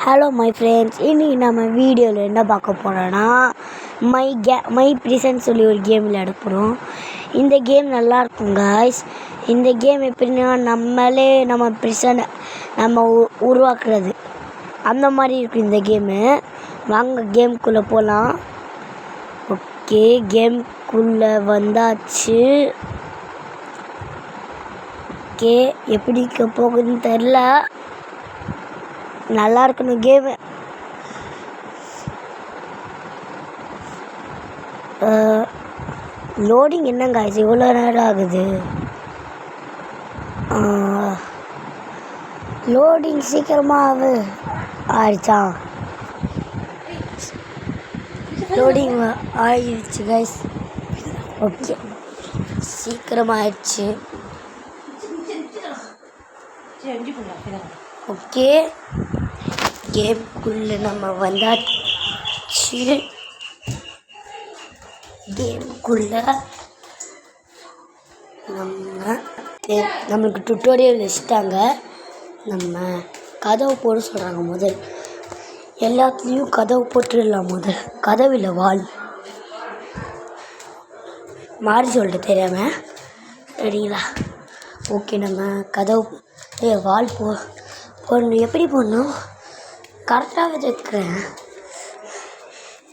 Hello my friends, இன்றைக்கி நம்ம வீடியோவில் என்ன பார்க்க போகிறோன்னா மை ப்ரிசன் சொல்லி ஒரு கேம் விளையாட போகிறோம். இந்த கேம் நல்லாயிருக்கும் காய்ஸ். இந்த கேம் எப்படின்னா நம்ம ப்ரிசனை நம்ம உருவாக்குறது அந்த மாதிரி இருக்கும் இந்த கேமு. வாங்க கேமுக்குள்ளே போகலாம். ஓகே, கேமுக்குள்ளே வந்தாச்சு. ஓகே, எப்படி போகுதுன்னு தெரில. நல்லா இருக்கணும் கேமு. லோடிங் என்னங்க ஆயிடுச்சு, இவ்வளோ நேரம் ஆகுது. லோடிங் சீக்கிரமாக ஆயிடுச்சா? லோடிங் ஆயிடுச்சு கைஸ். ஓகே, சீக்கிரமாக ஆயிடுச்சு. ஓகே, கேமுக்குள்ளே நம்ம வந்தாச்சு. கேமுக்குள்ளே நம்மளுக்கு டுட்டோரியல் வச்சுட்டாங்க. நம்ம கதவு போட சொல்கிறாங்க. முதல் எல்லாத்துலேயும் கதவு போட்டுடலாம். முதல் கதவில் வால் மாறி சொல்லிட்டு தெரியாமல் சரிங்களா? ஓகே, நம்ம கதவு வால் போடணும். எப்படி போடணும்? கரெக்டாக வச்சுருக்கிறேன்,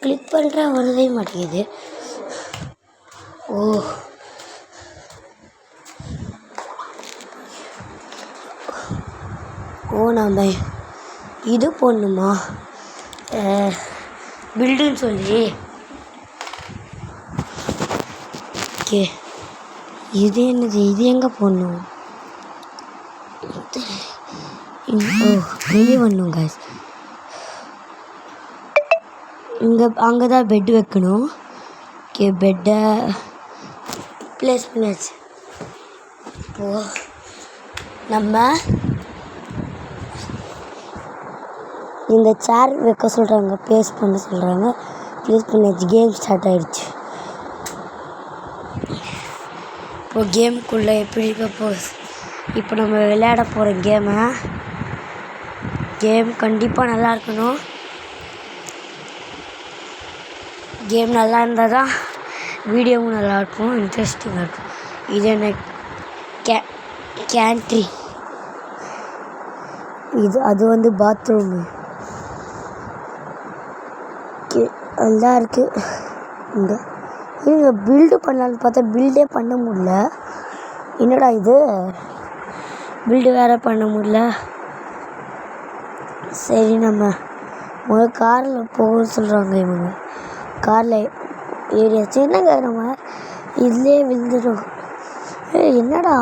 கிளிக் பண்ணுறேன், வரவே மாட்டேங்குது. நம்ம இது போடணுமா? பில்டுன்னு சொல்லி. ஓகே, இது என்னது? இது எங்கே போடணும்? வெளியே வரணும் காய்ஸ். அங்கே தான் பெட்டு வைக்கணும். ஓகே, பெட்டை ப்ளேஸ் பண்ணியாச்சு. இப்போது நம்ம இந்த சேர் வைக்க சொல்கிறாங்க, ப்ளேஸ் பண்ண சொல்கிறாங்க. ப்ளேஸ் பண்ணியாச்சு. கேம் ஸ்டார்ட் ஆகிடுச்சு. இப்போது கேமுக்குள்ளே எப்படி இருக்க போகுது? இப்போ நம்ம விளையாட போகிற கேம் கண்டிப்பாக நல்லா இருக்கணும். கேம் நல்லா இருந்தால் தான் வீடியோவும் நல்லாயிருக்கும், இன்ட்ரெஸ்டிங்காக இருக்கும். இது என்ன கேண்ட்ரி, அது பாத்ரூமு. நல்லா இருக்குது. இங்கே பில்டு பண்ணலான்னு பார்த்தா பில்டே பண்ண முடியல. என்னடா இது, பில்டு வேறு பண்ண முடியல. சரி, நம்ம முதல் காரில் போக சொல்கிறாங்க. இவங்க காரில் ஏறியாச்சு. என்னங்க நம்ம இதுலேயே விழுந்துடும். என்னடா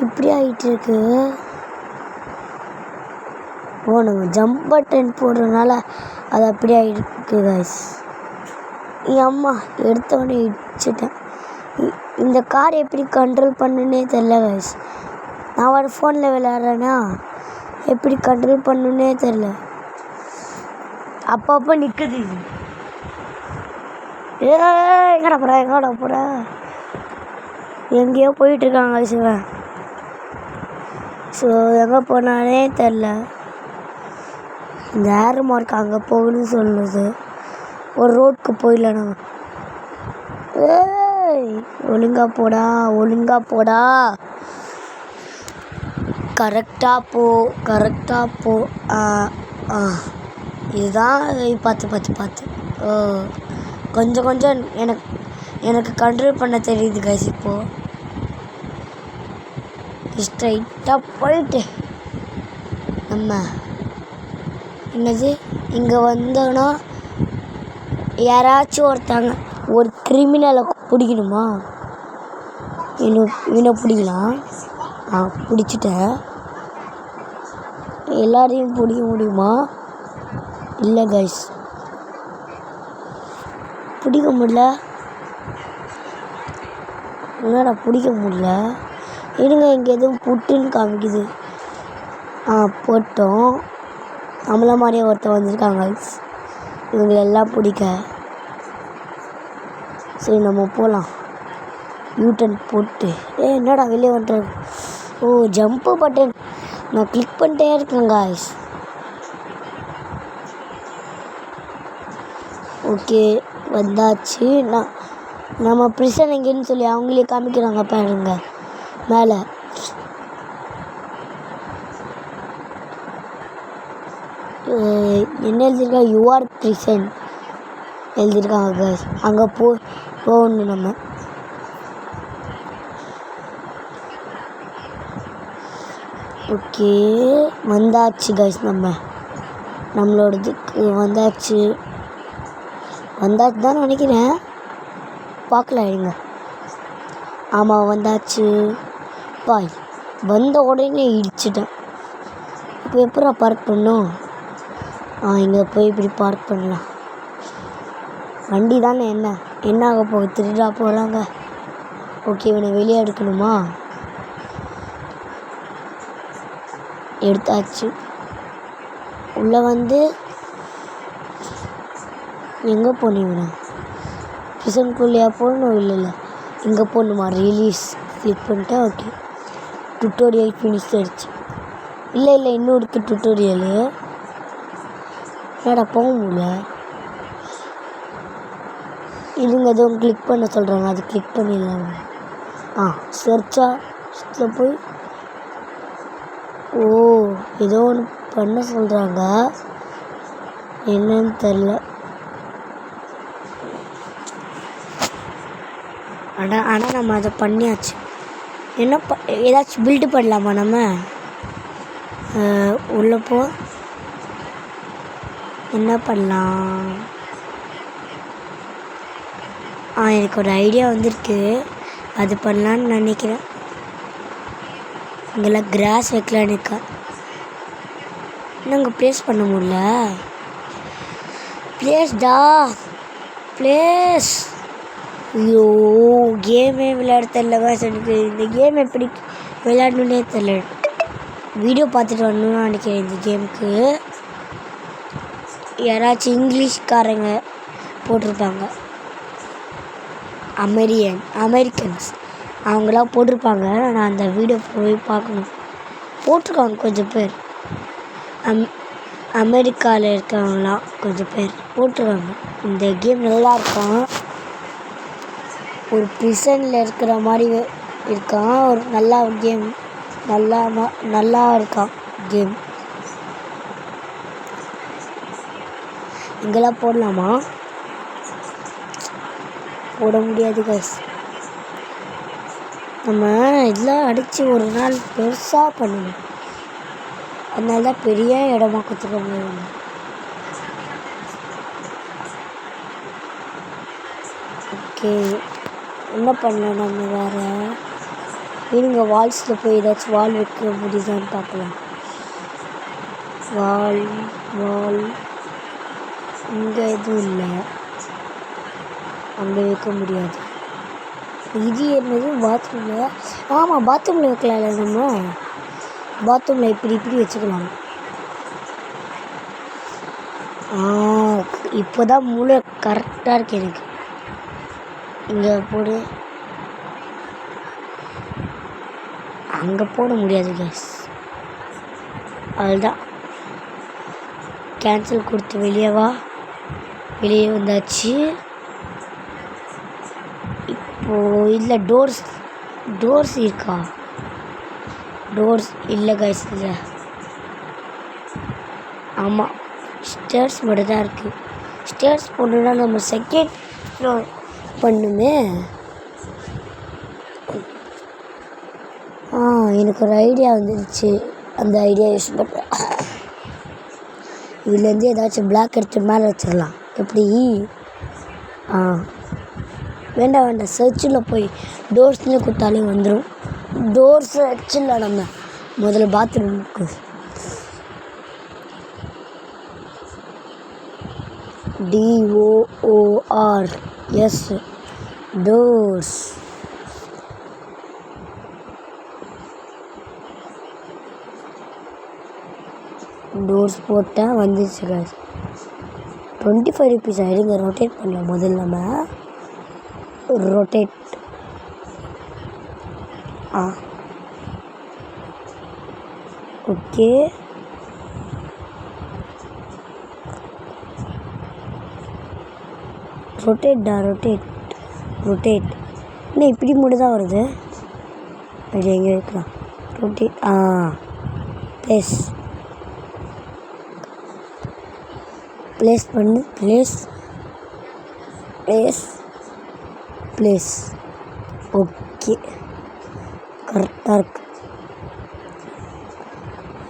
இப்படி ஆகிட்டு இருக்கு? நம்ம ஜம்ப் பட்டன் போடுறதுனால அது அப்படி ஆகிருக்கு காய்ஸ். அம்மா எடுத்தோடனே இடிச்சிட்டேன். இந்த கார் எப்படி கண்ட்ரோல் பண்ணுன்னே தெரில காய்ஸ். நான் ஒரு ஃபோனில் விளையாடுறேன்னா எப்படி கண்ட்ரோல் பண்ணுன்னே தெரில. அப்பப்போ நிற்குது. எங்கடா போகிற? எங்கேயோ போயிட்டுருக்காங்க சிவன். ஸோ எங்கே போனானே தெரில. இந்த ஏர் மார்க் அங்கே போகணும்னு சொல்லுது. ஒரு ரோட்டுக்கு போயிடல நம்ம. ஒழுங்கா போடா. கரெக்டாக போ. இதுதான் பார்த்து கொஞ்சம் எனக்கு கண்ட்ரோல் பண்ண தெரியுது கைஸ். இப்போது ஸ்ட்ரைட்டாக போயிட்டு நம்ம என்னது இங்கே வந்தோன்னா யாராச்சும் ஒரு கிரிமினலை பிடிக்கணுமா? இவனை பிடிக்கலாம். பிடிச்சிட்டேன். எல்லாரையும் பிடிக்க முடியுமா? இல்லை கைஸ், பிடிக்க முடியல. என்னடா பிடிக்க முடியல? இருங்க, இங்கே எதுவும் புட்டுன்னு காமிக்குது. போட்டோம். நம்மள மாதிரியே ஒருத்தர் வந்திருக்காங்க கைஸ். இவங்க எல்லாம் பிடிக்க. சரி, நம்ம போகலாம். யூட்டன் போட்டு. என்னடா வெளியே வந்துட்டு? ஜம்ப்பு பட்டன் நான் கிளிக் பண்ணிட்டே இருக்கேன் காய்ஸ். ஓகே வந்தாச்சு. நம்ம ப்ரிசன் எங்கேன்னு சொல்லி அவங்களே காமிக்கிறாங்க பாருங்க மேலே. என்ன எழுதியிருக்கா, யூஆர் ப்ரிசன் எழுதியிருக்காங்க கைஸ். அங்கே போகணும் நம்ம. ஓகே வந்தாச்சு கைஸ். நம்மளோடதுக்கு வந்தாச்சு தான் நினைக்கிறேன், பார்க்கல இருங்க. ஆமாம் வந்தாச்சு பாய். வந்த உடனே இடிச்சிட்டேன். இப்போ எப்படா பார்க் பண்ணோம்? இங்கே போய் இப்படி பார்க் பண்ணலாம். வண்டி தானே என்ன ஆக போகுது, திருடா போகிறாங்க. ஓகே இவனை வெளியே எடுக்கணுமா? எடுத்தாச்சு. உள்ளே வந்து எங்கே போனீங்கண்ணா? பிசன்குள்ளையா போடணும்? இல்லை இங்கே போடணுமா? ரிலீஸ் கிளிக் பண்ணிட்டேன். ஓகே டுட்டோரியல் ஃபினிஷ் ஆயிடுச்சு. இல்லை இன்னும் இருக்குது டுட்டோரியலு. என்னடா போக முடியல. இதுங்க எதுவும் கிளிக் பண்ண சொல்கிறாங்க, அது கிளிக் பண்ணிடலாங்க. சர்ச்சில் போய் ஏதோ ஒன்று பண்ண சொல்கிறாங்க, என்னன்னு தெரில. ஆனால் நம்ம அதை பண்ணியாச்சு. ஏதாச்சும் பில்டு பண்ணலாமா நம்ம? உள்ளே போ. என்ன பண்ணலாம்? எனக்கு ஒரு ஐடியா வந்திருக்கு, அது பண்ணலான்னு நினைக்கிறேன். இங்கெல்லாம் கிராஸ் வைக்கலான்னு இருக்கா. இன்னும் அங்கே ப்ளேஸ் பண்ண முடியல. ப்ளேஸ். ஐயோ கேமே விளையாட தெரியல எனக்கு. இந்த கேம் எப்படி விளையாடணுன்னே தெரியல. வீடியோ பார்த்துட்டு வரணும்னு நினைக்கிறேன். இந்த கேமுக்கு யாராச்சும் இங்கிலீஷ்காரங்க போட்டிருப்பாங்க, அமெரிக்கன்ஸ் அவங்களாம் போட்டிருப்பாங்க. நான் அந்த வீடியோ போய் பார்க்கணும். போட்டிருக்காங்க கொஞ்சம் பேர், அமெரிக்காவில் இருக்கவங்களாம் கொஞ்சம் பேர் போட்டிருக்காங்க. இந்த கேம் நல்லாயிருக்கும். ஒரு ப்ரிசனில் இருக்கிற மாதிரி இருக்கான். ஒரு நல்லா கேம், நல்லா இருக்கான் கேம். இங்கெல்லாம் போடலாமா? போட முடியாது கைஸ். நம்ம இதெல்லாம் அடித்து ஒரு நாள் பெருசாக பண்ணணும். அதனால தான் பெரிய இடமா கொடுத்துருக்காங்க. ஓகே என்ன பண்ணலாம் நம்ம வேறு? இருங்க வால்ஸில் போய் ஏதாச்சும் வால் வைக்க முடியுதான்னு பார்க்கலாம். வால் இங்கே எதுவும் இல்லை, அங்கே வைக்க முடியாது. இது என்னது பாத்ரூமில்? ஆமாம் பாத்ரூமில் வைக்கலாம்ல. நம்ம பாத்ரூமில் இப்படி வச்சுக்கலாம். இப்போ தான் மூளை கரெக்டாக இருக்கு எனக்கு. இங்கே போடு. அங்கே போட முடியாது கேஸ். அதுதான் கேன்சல் கொடுத்து வெளியே வந்தாச்சு. இப்போது இல்லை டோர்ஸ் இருக்கா? டோர்ஸ் இல்லை கைஸ், இல்லை. ஆமாம் ஸ்டேர்ஸ் மட்டும் தான் இருக்குது. ஸ்டேர்ஸ் போடணுன்னா நம்ம செகண்ட் ஃப்ளோர் பண்ணுமே. எனக்கு ஒரு ஐடியா வந்துடுச்சு. அந்த ஐடியா யூஸ் பண்ணுறேன். இதுலேருந்து ஏதாச்சும் பிளாக் எடுத்து மேலே வச்சிடலாம். எப்படி? வேண்டாம் சர்ச்சில் போய் டோர்ஸ்னு கொடுத்தாலே வந்துடும். டோர்ஸ் வச்சிடலாம் நம்ம முதல்ல பாத்ரூமுக்கு. DOORS doors. டோர்ஸ் போட்டால் வந்துச்சு guys. 25 rupees ஆகிடுங்க. ரொட்டேட் பண்ணலாம் முதல்ல. நம்ம ரொட்டேட். ஓகே ரொட்டேட் இன்னும் இப்படி மட்டும் தான் வருது. அப்படி எங்கே வைக்கலாம்? ரொட்டேட். ப்ளேஸ் பண்ணு. ப்ளேஸ். ஓகே, கரெக்டாக இருக்கு.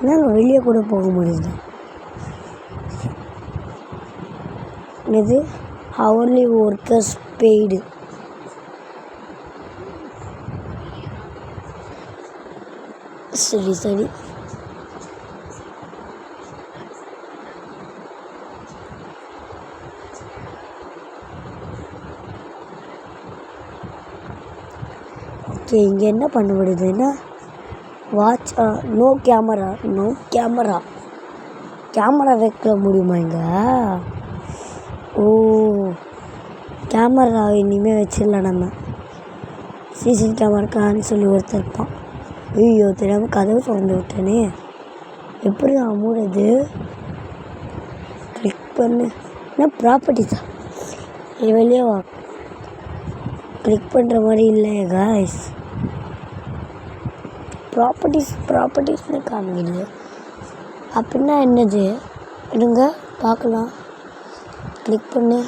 நாங்கள் வெளியே கூட போக முடியுது. இது ஹவர்லி ஒர்க்கர்ஸ் பெய்டு. சரி ஓகே, இங்கே என்ன பண்ண முடியுதுன்னா வாட்ச் நோ கேமரா வைக்க முடியுமா இங்கே? ஓ, கேமரா இனிமேல் வச்சிடலாம் நம்ம. சிசிடிவி கேமராக்கான்னு சொல்லி ஒருத்தர் இருப்பான். ஐயோ, தெரியாமல் கதவு திறந்து விட்டேனே. எப்படி மூடுது? கிளிக் பண்ணு. என்ன ப்ராப்பர்ட்டிஸா? வெளியே வா. கிளிக் பண்ணுற மாதிரி இல்லை காய்ஸ். ப்ராப்பர்ட்டிஸ்னு காமிக்குது. அப்படின்னா என்னது? இருங்க பார்க்கலாம். கிளிக் பண்ணு.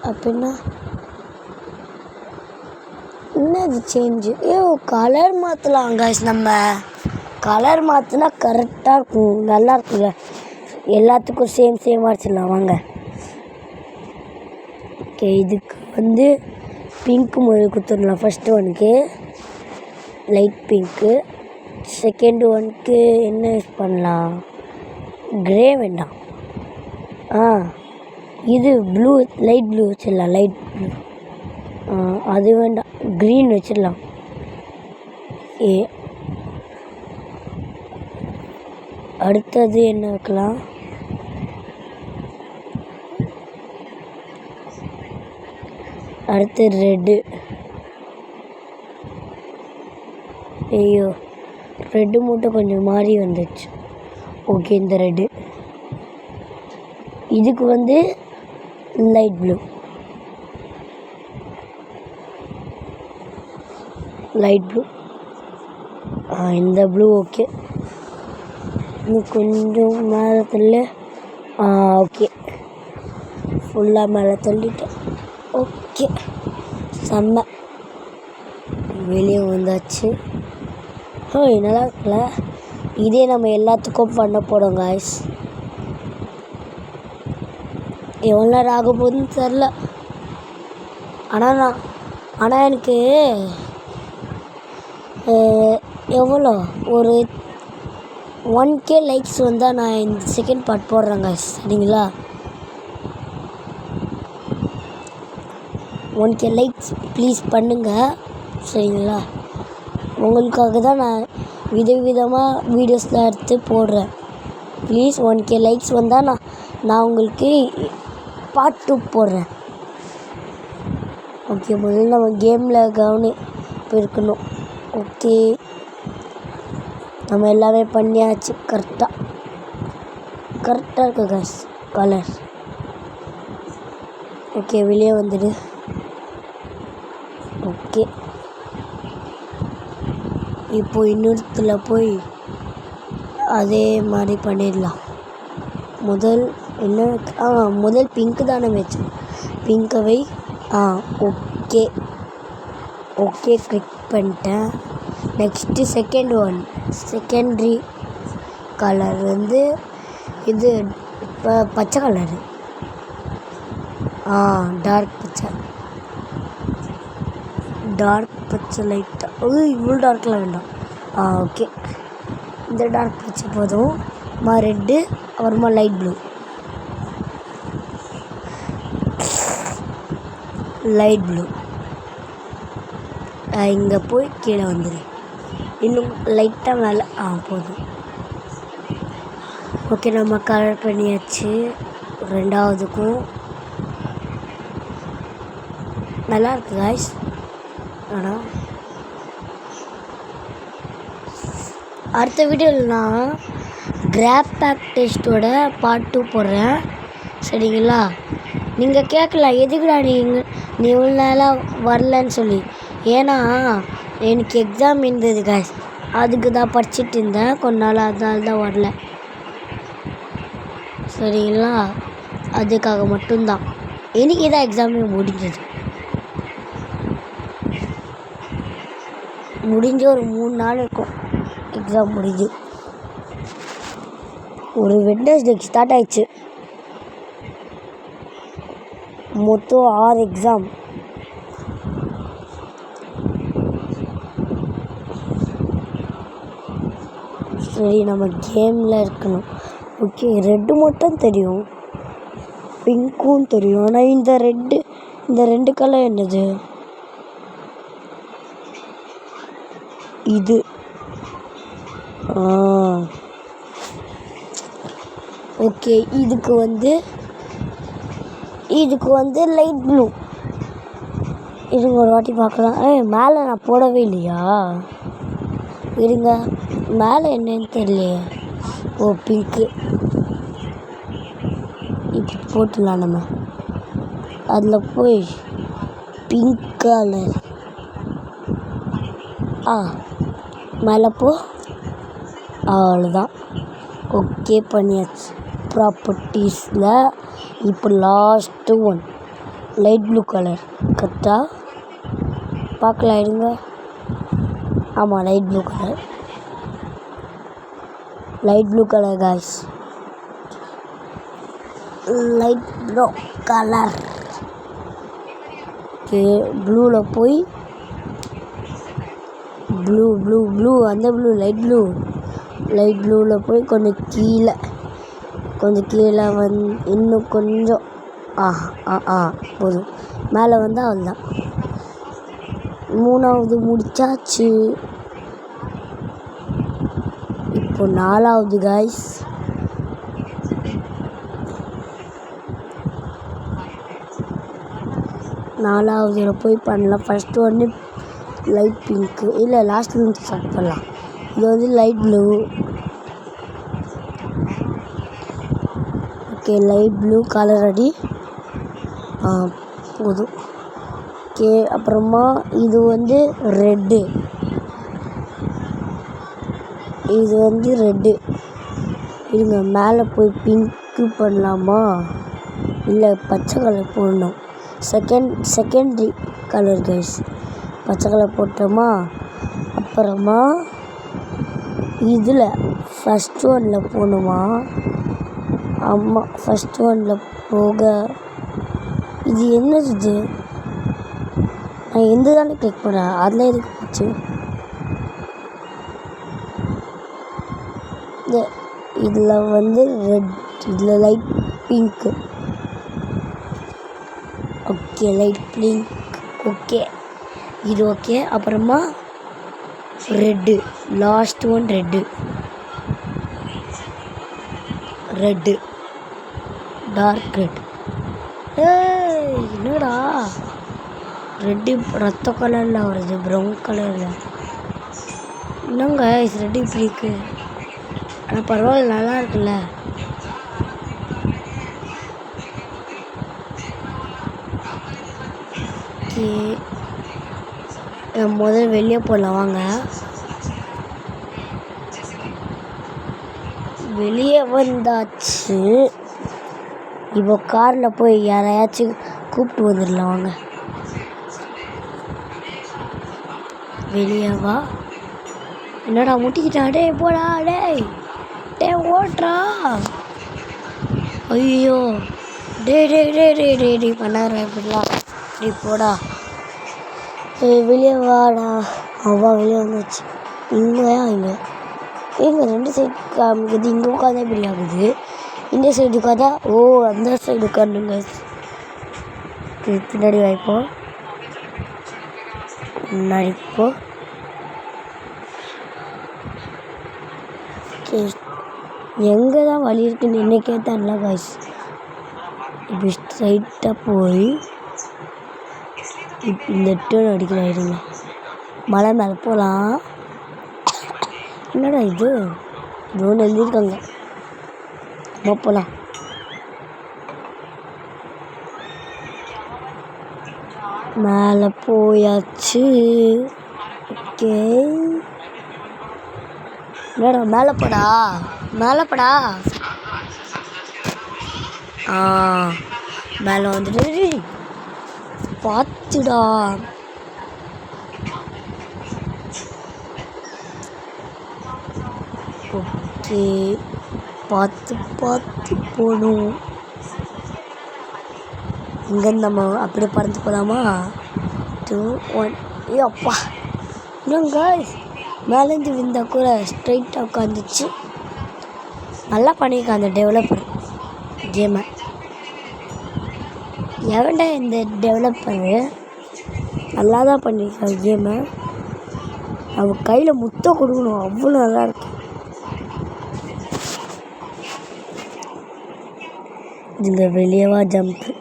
அப்படின்னா என்னது சேஞ்சு? கலர் மாற்றலாம் காய்ஸ். நம்ம கலர் மாற்றினா கரெக்டாக இருக்கும், நல்லா இருக்குங்க. எல்லாத்துக்கும் சேமாக வச்சிடலாம் வாங்க. ஓகே, இதுக்கு பிங்க்கு முதல் கொடுத்துடலாம். ஃபஸ்ட்டு ஒனுக்கு லைட் பிங்க்கு, செகண்ட் ஒனுக்கு என்ன யூஸ் பண்ணலாம்? க்ரே வேண்டாம். இது ப்ளூ, லைட் ப்ளூ வச்சிடலாம். லைட் ப்ளூ அது வேண்டாம், க்ரீன் வச்சிடலாம். அடுத்தது என்ன வைக்கலாம்? அடுத்து ரெட்டு. ஐயோ, ரெட்டு மட்டும் கொஞ்சம் மாறி வந்துச்சு. ஓகே, இந்த ரெட்டு. இதுக்கு லைட் ப்ளூ. இந்த ப்ளூ ஓகே. இன்னும் கொஞ்சம் மேலே தள்ளு. ஓகே, ஃபுல்லாக மேலே தள்ளிட்டேன். ஓகே, செம்ம. வெளியே வந்தாச்சு. நல்லா இருக்குல்ல? இதே நம்ம எல்லாத்துக்கும் பண்ண போகிறோம் காய்ஸ். எவ்வளோ நேரம் ஆக போகுதுன்னு தெரில. ஆனால் எனக்கு எவ்வளோ ஒரு 1K லைக்ஸ் வந்தால் நான் இந்த செகண்ட் பார்ட் போடுறேன் காய்ஸ். சரிங்களா? 1K லைக்ஸ் ப்ளீஸ் பண்ணுங்கள். சரிங்களா? உங்களுக்காக தான் நான் விதவிதமாக வீடியோஸ்லாம் எடுத்து போடுறேன். ப்ளீஸ் 1K லைக்ஸ் வந்தால் நான் உங்களுக்கு பார்ட் 2 போடுறேன். ஓகே, முதல்ல நம்ம கேமில் இருக்கணும். ஓகே, நம்ம எல்லாமே பண்ணியாச்சு. கரெக்டாக இருக்கு காய்ஸ் கலர். ஓகே, வெளியே வந்துடு. ஓகே, இப்போ இன்னொருத்துல போய் அதே மாதிரி பண்ணிடலாம். முதல் பிங்க்கு தானே வச்சேன். பிங்க்கை ஓகே கிளிக் பண்ணிட்டேன். நெக்ஸ்ட்டு செகண்டரி கலர் இது இப்போ பச்சை கலரு. டார்க் பச்சை லைட்டாக. இவ்வளோ டார்க்லாம் வேண்டாம். ஓகே, இந்த டார்க் பச்சை போதும். ரெட்டு, அப்புறமா லைட் ப்ளூ. இங்கே போய் கீழே வந்துடு. இன்னும் லைட்டாக மேலே போதும். ஓகே, நம்ம கலர் பண்ணியாச்சு. ரெண்டாவதுக்கும் நல்லா இருக்கு காய்ஸ். ஆனால் அடுத்த வீடியோவில் நான் கிராப் பேக் டெஸ்ட்டோட பார்ட் 2 போடுறேன். சரிங்களா? நீங்கள் கேட்கலாம் எதுக்குடா நீ இவ்வளோ நாளாக வரலன்னு சொல்லி. ஏன்னா எனக்கு எக்ஸாம் இருந்தது காய்ஸ், அதுக்கு தான் படிச்சுட்டு இருந்தேன் கொஞ்ச நாள், அதனால தான் வரல. சரிங்களா? அதுக்காக மட்டும்தான். எனக்கு தான் எக்ஸாமே முடிஞ்சு ஒரு 3 நாள் இருக்கும் எக்ஸாம் முடிஞ்சு. ஒரு வெட்னஸ்டேக்கு ஸ்டார்ட் ஆயிடுச்சு. மொத்தம் 6 எக்ஸாம். சரி, நம்ம கேமில் இருக்கணும். ஓகே, ரெட்டு மட்டும் தெரியும், பிங்க்கும் தெரியும். ஆனால் இந்த ரெண்டு கலர் என்னது? இது ஓகே, இதுக்கு வந்து லைட் ப்ளூ. இருங்க ஒரு வாட்டி பார்க்கலாம். மேலே நான் போடவே இல்லையா? இருங்க, மேலே என்னன்னு தெரியலையே. ஓ, பிங்க்கு. இப்போ போட்டுடலாம் நம்ம. அதில் போய் பிங்க் கலர் மேலே போ. அவ்வளோதான். ஓகே பண்ணியாச்சு. ப்ராப்பர்ட்டிஸில் இப்போ last one light blue colour. கரெக்டா பார்க்கலாம், இருங்க. ஆமாம், light blue colour guys. Light blue colour. Okay, ப்ளூவில் போய் ப்ளூ அந்த ப்ளூ லைட் ப்ளூவில் போய் கொஞ்சம் கீழே இன்னும் கொஞ்சம் போதும். மேலே வந்து அவ்வளோதான். 3வது முடிச்சாச்சு. இப்போ 4வது காய்ஸ். நாலாவதுல போய் பண்ணலாம். ஃபஸ்ட்டு வந்து லைட் பிங்க்கு, இல்லை லாஸ்ட்லேருந்து ஸ்டார்ட் பண்ணலாம். இது வந்து light blue. Okay, light blue colour அடி போதும். ஓகே, அப்புறமா இது வந்து ரெட்டு. இருங்க, மேலே போய் பிங்க்கு பண்ணலாமா, இல்லை பச்சை கலர் போடணும். Secondary colour guys. பச்சை கலர் போட்டோமா. அப்புறமா இதில் ஃபஸ்ட் ஒன்னில் போகணுமா? ஆமாம், ஃபஸ்ட் ஒன்னில் போக. இது என்னது இது? நான் எந்த தானே கிளிக் பண்ணேன், அதில் எதுக்கு போச்சு? இதில் வந்து ரெட், இதில் light pink. Okay, light pink. Okay, இது ஓகே. அப்புறமா red, last one red dark red. என்னடா ரெட்டு ரத்த கலரில் வருது, ப்ரௌன் கலரில். என்னங்க ரெட்டு இப்படி இருக்கு? ஆனால் பரவாயில்ல, நல்லா இருக்குல்ல. ஓகே, முதல்ல வெளியே போடலாம் வாங்க. வெளியே வந்தாச்சு. இப்போ காரில் போய் யாரையாச்சும் கூப்பிட்டு வந்துடலாம் வாங்க. வெளியே வா. என்னடா முட்டிக்கிட்டா? போடா ஓட்டுறா. ஐயோ, டே பண்ணார இப்படிலாம். போடா, வெளியே வாடா. வெளியே வந்துச்சு. இங்கே 2 சைடு காமிக்குது. இங்கே உட்காந்தா இப்படி ஆகுது, இந்த சைடு உட்காந்தா அந்த சைடு உட்காந்துங்க. பின்னாடி வாய்ப்போம், முன்னாடி போ. எங்கே தான் வழி இருக்குன்னு என்னைக்கே தெரியல காய்ஸ். இப்படி ஸ்ட்ரைட்டாக போய் இந்த டேர்ன் அடிக்கலாம். இருங்க, மலை மேலே போகலாம். என்னடா இது ஒன்று எழுதியிருக்காங்க. நம்ம போகலாம். மேலே போயாச்சு. ஓகே, என்னடா மேலே போடா, மேலே போடா. மேலே வந்துட்டு பார்த்துடா. ஓகே, பார்த்து பார்த்து போகணும். இங்கேருந்து நம்ம அப்படியே பறந்து போகலாமா? 2 1 ஏ அப்பா, இன்னும் காய்ஸ் மேலேருந்து விழுந்தா கூட ஸ்ட்ரைட்டாக உட்காந்துச்சு. நல்லா பண்ணியிருக்கான் அந்த டெவலப்பர் கேமை. எவன்டா இந்த டெவலப்பரு? நல்லா தான் பண்ணியிருக்கான் கேமை. அவன் கையில் முத்தம் கொடுக்கணும், அவ்வளோ நல்லாயிருக்கு. இதுங்க வெளியவா ஜம்ப்பு.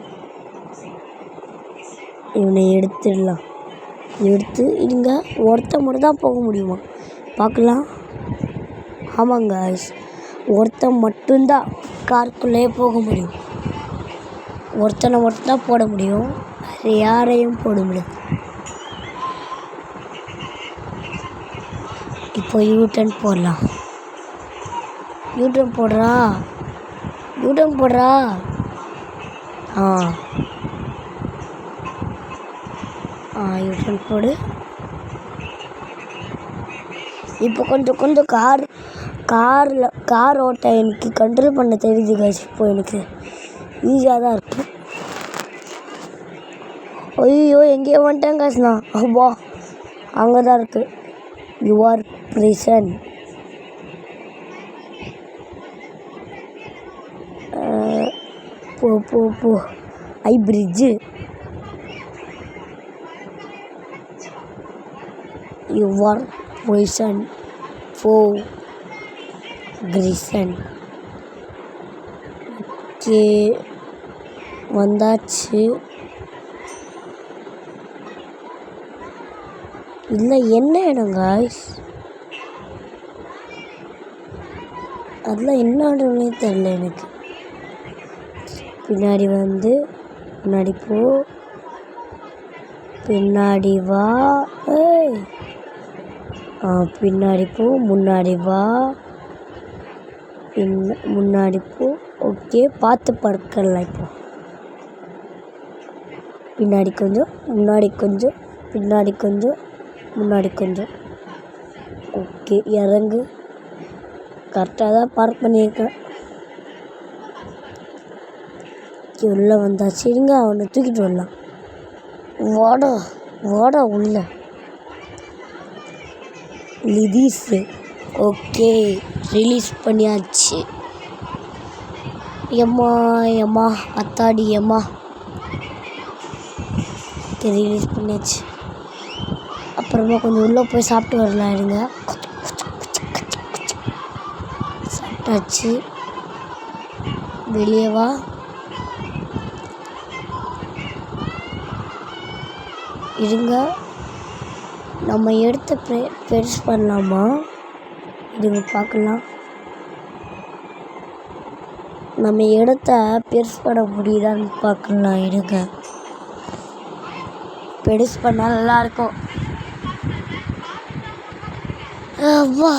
இவனை எடுத்துடலாம். எடுத்து இதுங்க ஒருத்தன் மட்டும் தான் போக முடியுமா பார்க்கலாம். ஆமாங்க, ஒருத்தன் மட்டும்தான் காருக்குள்ளேயே போக முடியும். ஒருத்தனை மட்டும்தான் போட முடியும், வேறு யாரையும் போட முடியாது. இப்போ யூட்டன் போடலாம். யூட்டன் போடுறா, யூட்டன் போடுறா. யூட்டன் போடு. இப்போ கொஞ்சம் கார் ஓட்ட எனக்கு கண்ட்ரோல் பண்ண தெரியுது காய்ஸ். இப்போ எனக்கு ஈஸியாக தான் இருக்குது. ஐயோ, எங்கேயோ வந்துட்டேன் காய்ஸ் நான். அப்பா, அங்கே தான் இருக்குது. Your prison. போ போ போ. ஐ பிரிட்ஜு. யுவர் பிரிசன் போ கிரிசன். ஓகே, வந்தாச்சு. இல்லை, என்ன இடம் காய்ஸ்? அதெல்லாம் என்ன இடம்னே தெரில எனக்கு. பின்னாடி வந்து முன்னாடி போ, பின்னாடி வா. ஏய், பின்னாடி போ, முன்னாடி வா, முன்னாடி போ. ஓகே, பார்த்து பறக்கலாம். இப்போ பின்னாடி கொஞ்சம், முன்னாடி கொஞ்சம், பின்னாடி கொஞ்சம், முன்னாடி கொஞ்சம். ஓகே, இறங்கு. கரெக்டாக தான் பார்க் பண்ணியிருக்கேன். உள்ளே வந்தாச்சு. இருங்க, அவனை தூக்கிட்டு வரலாம். வாடா வாடா உள்ள. லிதீஸு. ஓகே, ரிலீஸ் பண்ணியாச்சு. எம்மா அத்தாடி எம்மா. ஓகே, ரிலீஸ் பண்ணியாச்சு. அப்புறமா கொஞ்சம் உள்ளே போய் சாப்பிட்டு வரலாம். இருங்க, சாப்பிட்டாச்சு. வெளியே வா. இருங்க, நம்ம எடுத்த பெருசு பண்ணலாமா? இதுங்க பார்க்கலாம். நம்ம எடுத்த பெருசு பண்ண முடியுதான்னு பார்க்கலாம். இருங்க, பெருசு பண்ணால் நல்லாயிருக்கும். வா.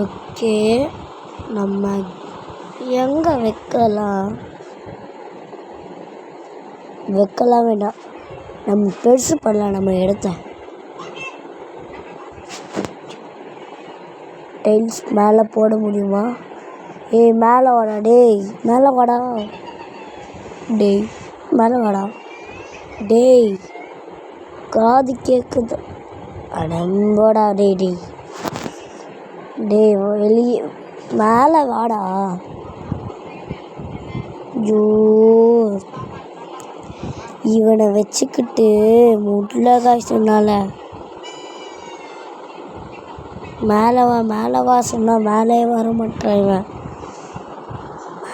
ஓகே, நம்ம எங்கே வைக்கலாம் வேண்டாம். நம்ம பெருசு பண்ணலாம். நம்ம எடுத்த டைல்ஸ் மேலே போட முடியுமா? ஏய், மேலே வாடா. டேய், மேலே வாடா. டேய், மேலே வாடா. டேய், காது கேட்குது. அடம்போடா. டேய் டேய் டேய் வெளியே மேலே வாடா. ஐயோ, இவனை வச்சுக்கிட்டு முட்லகாய் சொன்னால மேலே வா சொன்னால் மேலே வர மாட்டான் இவன்.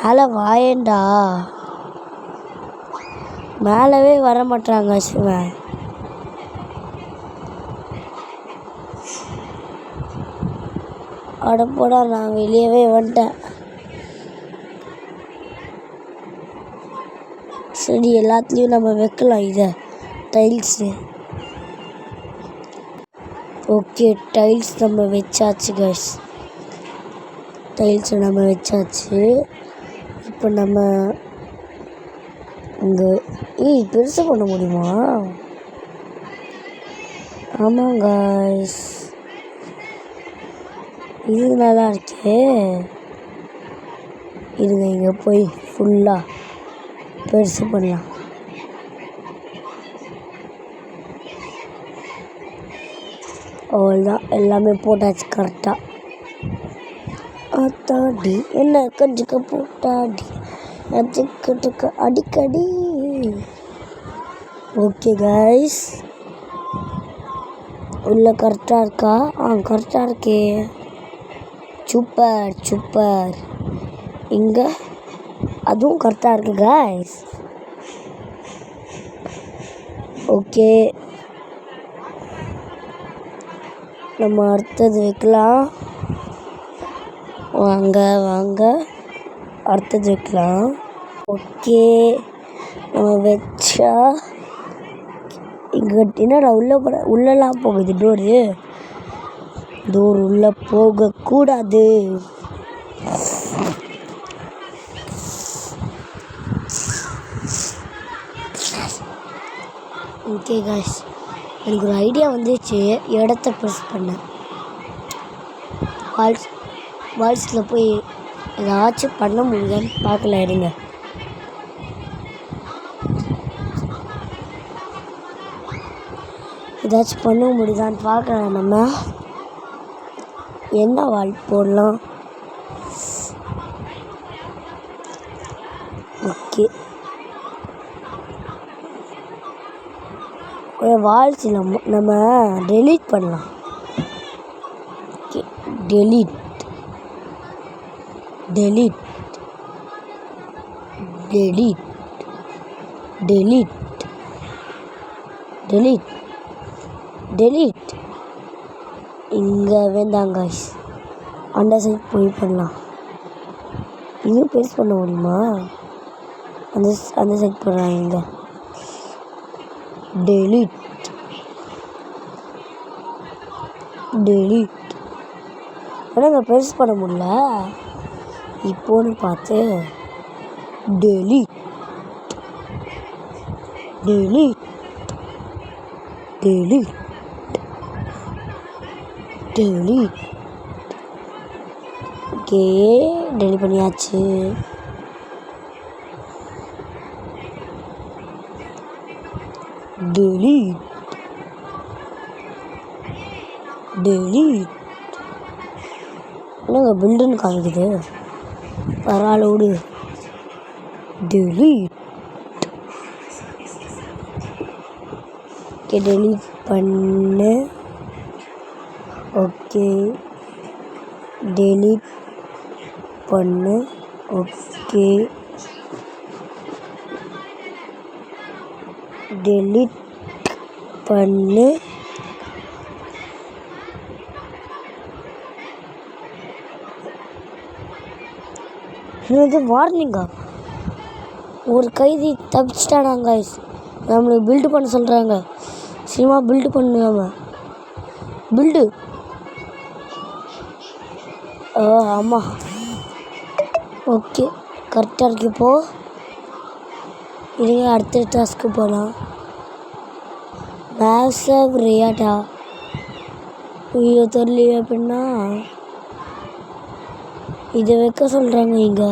மேலே வாயேண்டா. மேலவே வர மாட்டாங்க இவன். அடப்போடா, நான் வெளியவே வந்துட்டேன். சரி எல்லாத்துலேயும் நம்ம வைக்கலாம் இதை டைல்ஸு. ஓகே டைல்ஸ் நம்ம வச்சாச்சு கைஸ். டைல்ஸை நம்ம வச்சாச்சு. இப்போ நம்ம இங்கே பெருசாக பண்ண முடியுமா? ஆமாம் கைஸ், இது நல்லா இருக்கே. இதுங்க இங்கே போய் ஃபுல்லாக பெருசு பண்ணலாம். அவ்வளோதான், எல்லாமே போட்டாச்சு கரெக்டாக. அத்தாடி என்ன கஞ்சிக்க போட்டாடி அதுக்கு அடிக்கடி. ஓகே கைஸ், உள்ள கரெக்டாக இருக்கா? கரெக்டாக இருக்கே. Super super. இங்கே அதுவும் கரெக்டாக இருக்கு கைஸ். ஓகே, நம்ம அடுத்தது வைக்கலாம். வாங்க வாங்க அடுத்தது வைக்கலாம். ஓகே, நம்ம வச்சா இங்கே என்னடா உள்ளெல்லாம் போகுது டோர் உள்ளே போகக்கூடாது. ஓகே காய்ஸ், எனக்கு ஒரு ஐடியா வந்துச்சு. இடத்த ப்ரெஸ் பண்ணேன். வால்ஸில் போய் ஏதாச்சும் பண்ண முடியுதான்னு பார்க்கல. இருங்க, ஏதாச்சும் பண்ண முடியுதான்னு பார்க்கலாம். நம்ம என்ன வால் போடலாம்? ஓகே, வால்ஸ் நம்ம டெலீட் பண்ணலாம். Okay, delete delete delete delete delete delete. இங்கே வேண்டாங்க, அந்த சைட் போய் பண்ணலாம். இது பெருசு பண்ண முடியுமா? அந்த சைட் பண்ணலாம். இங்கே டெலீட் டெலீட். ஆனால் இங்கே பெருசு பண்ண முடியல. இப்போன்னு பார்த்து delete delete delete delete. Okay, delete பண்ணியாச்சு. Delete delete. என்னங்க பில்டுன்னு காமிக்குது? பரவாயில்ல விடு. டெலீட். ஓகே, டெலீட் பண்ணு. ஓகே, டெலீட் பண்ணு. ஓகே, டெலீட் பண்ணு. இது வார்னிங்கா? ஒரு கைதி தப்பிச்சிட்டானாங்க. நம்மளுக்கு பில்டு பண்ண சொல்கிறாங்க. சினிமா பில்டு பண்ணுவாங்க. பில்டு ஆமாம். ஓகே, கரெக்டாக இருக்கு. இப்போது இதுங்க அடுத்த டாஸ்க்கு போகலாம். மேசவ் ரியாட்டா. ஐயோ தெரியலையே. அப்படின்னா இதை வைக்க சொல்கிறாங்க. இங்கே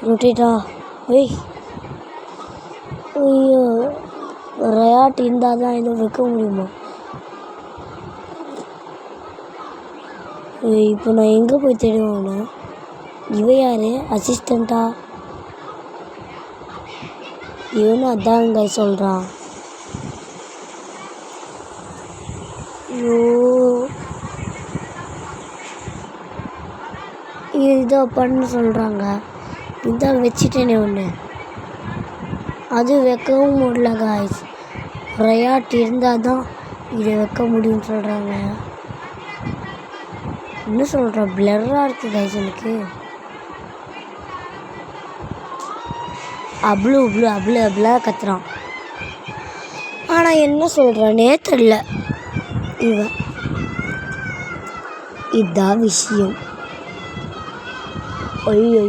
ரொட்டேட்டா. ஐயோ, ரயாட் இருந்தால் தான் இதை வைக்க முடியுமா? இப்போ நான் எங்கே போய் தேடுவேன்னா? இவ யார்? அசிஸ்டண்ட்டா? இவனும் அதாங்க சொல்கிறான். ஐயோ, இதை பண்ண சொல்கிறாங்க. இதான் வச்சுட்டேனே ஒன்று. அது வைக்கவும் முடியல காய்ஸ். ரயாட் இருந்தால் தான் இதை வைக்க முடியும்னு சொல்கிறாங்க. என்ன சொல்கிற? பிளர்ராக இருக்குது காய்ஸ் எனக்கு. அவ்வளோ அவ்வளோ அவ்வளோ அவ்வளோ கத்துறான். ஆனால் என்ன சொல்கிறானே தெரில இவன். இதுதான் விஷயம். ஐயோ